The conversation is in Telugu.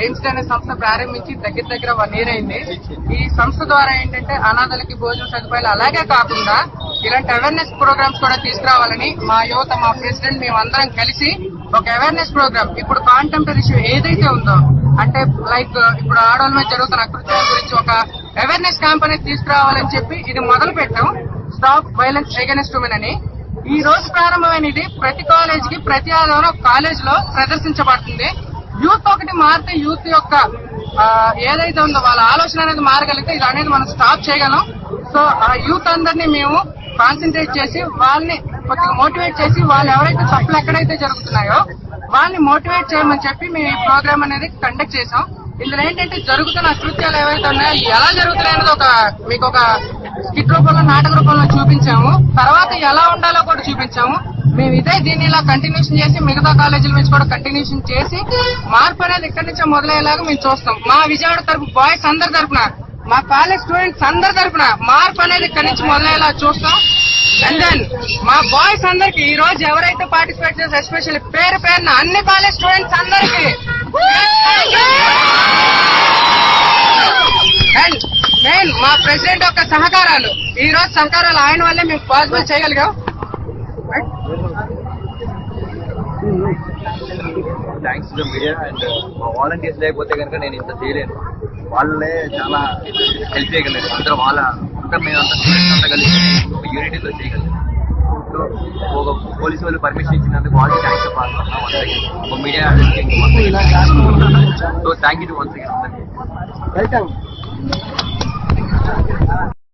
ఎయిమ్స్ అనే సంస్థ ప్రారంభించి దగ్గర 1 year అయింది. ఈ సంస్థ ద్వారా ఏంటంటే అనాథలకి భోజన సదుపాయాలు అలాగే కాకుండా ఇలాంటి అవేర్నెస్ ప్రోగ్రామ్స్ కూడా తీసుకురావాలని మా యువత, మా ప్రెసిడెంట్ మేమందరం కలిసి ఒక అవేర్నెస్ ప్రోగ్రామ్, ఇప్పుడు కాంటెంపరీ ఇష్యూ ఏదైతే ఉందో అంటే లైక్ ఇప్పుడు ఆడవాళ్ళ మీద జరుగుతున్న అకృత్యాల గురించి ఒక అవేర్నెస్ క్యాంప్ అనేది తీసుకురావాలని చెప్పి ఇది మొదలు పెట్టాం, స్టాప్ వైలెన్స్ అగైన్స్ట్ ఉమెన్ అని. ఈ రోజు ప్రారంభమైన ఇది ప్రతి కాలేజ్ కి ప్రతి ఆదివారం కాలేజ్ లో ప్రదర్శించబడుతుంది. యూత్ ఒకటి మారితే యూత్ యొక్క ఏదైతే ఉందో వాళ్ళ ఆలోచన అనేది మారగలిగితే ఇది అనేది మనం స్టాప్ చేయగలం. సో ఆ యూత్ అందరినీ మేము కాన్సన్ట్రేట్ చేసి వాళ్ళని కొద్దిగా మోటివేట్ చేసి వాళ్ళు ఎవరైతే తప్పులు ఎక్కడైతే జరుగుతున్నాయో వాళ్ళని మోటివేట్ చేయమని చెప్పి మేము ఈ ప్రోగ్రామ్ అనేది కండక్ట్ చేసాం. ఇందులో ఏంటంటే జరుగుతున్న అకృత్యాలు ఏవైతే ఉన్నాయో ఎలా జరుగుతున్నాయి అనేది మీకు ఒక స్కిట్ రూపంలో, నాటక రూపంలో చూపించాము. తర్వాత ఎలా ఉండాలో కూడా చూపించాము. మేము దీన్ని ఇలా కంటిన్యూషన్ చేసి మిగతా కాలేజీల నుంచి కూడా కంటిన్యూషన్ చేసి మార్పు అనేది ఇక్కడి నుంచే మొదలయ్యేలాగా మేము చూస్తాం. మా విజయవాడ తరపు బాయ్స్ అందరి తరపున, మా కాలేజ్ స్టూడెంట్స్ అందరి తరపున మార్పు అనేది ఇక్కడి నుంచి మొదలయ్యేలా చూస్తాం. అండ్ దెన్ మా బాయ్స్ అందరికి ఈ రోజు ఎవరైతే పార్టిసిపేట్ చేసి ఎస్పెషల్లీ పేరున అన్ని కాలేజ్ స్టూడెంట్స్ అందరికి అండ్ మెయిన్ మా ప్రెసిడెంట్ యొక్క సహకారాలు, ఈ రోజు సహకారాలు ఆయన వల్లే మేము పాసిబుల్ చేయగలిగాం. థ్యాంక్స్ టు మీడియా అండ్ మా వాలంటీర్స్ లేకపోతే కనుక నేను ఇంత చేయలేను. వాళ్ళే చాలా హెల్ప్ చేయగలరు. అందరూ మేమంతా కలిసి ఒక యూనిటీలో చేయగలరు. సో ఒక పోలీసు వాళ్ళు పర్మిషన్ ఇచ్చినందుకు వాళ్ళకి థ్యాంక్స్ చెప్పాలి. Media so thank you to once again అందరికీ. వెల్కమ్.